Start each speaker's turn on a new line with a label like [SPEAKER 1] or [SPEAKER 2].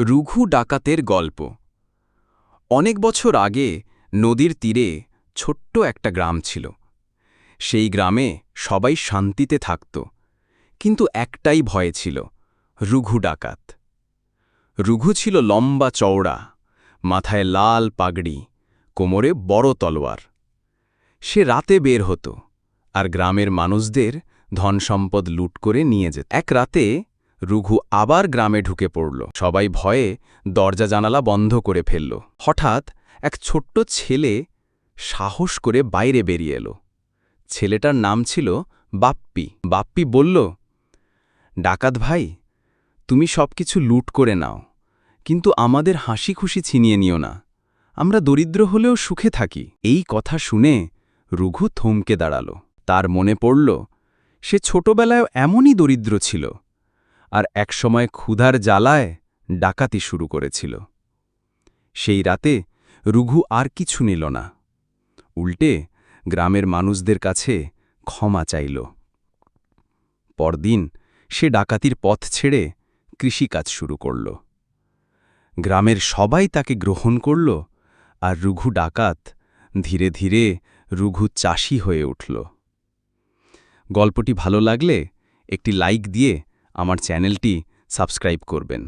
[SPEAKER 1] রঘু ডাকাতের গল্প। অনেক বছর আগে নদীর তীরে ছোট্ট একটা গ্রাম ছিল। সেই গ্রামে সবাই শান্তিতে থাকত, কিন্তু একটাই ভয় ছিল, রঘু ডাকাত। রঘু ছিল লম্বা চওড়া, মাথায় লাল পাগড়ি, কোমরে বড় তলোয়ার। সে রাতে বের হতো আর গ্রামের মানুষদের ধনসম্পদ লুট করে নিয়ে যেত। এক রাতে রঘু আবার গ্রামে ঢুকে পড়ল। সবাই ভয়ে দরজা জানালা বন্ধ করে ফেলল। হঠাৎ এক ছোট্ট ছেলে সাহস করে বাইরে বেরিয়ে এলো। ছেলেটার নাম ছিল বাপ্পি। বাপ্পি বলল, ডাকাত ভাই, তুমি সবকিছু লুট করে নাও, কিন্তু আমাদের হাসি খুশি ছিনিয়ে নিও না। আমরা দরিদ্র হলেও সুখে থাকি। এই কথা শুনে রঘু থমকে দাঁড়াল। তার মনে পড়ল, সে ছোটবেলায় এমনই দরিদ্র ছিল, আর একসময় ক্ষুধার জ্বালায় ডাকাতি শুরু করেছিল। সেই রাতে রঘু আর কিছু নিল না, উল্টে গ্রামের মানুষদের কাছে ক্ষমা চাইল। পরদিন সে ডাকাতির পথ ছেড়ে কৃষিকাজ শুরু করল। গ্রামের সবাই তাকে গ্রহণ করল, আর রঘু ডাকাত ধীরে ধীরে রঘু চাষী হয়ে উঠল। গল্পটি ভালো লাগলে একটি লাইক দিয়ে আমার চ্যানেলটি সাবস্ক্রাইব করবেন।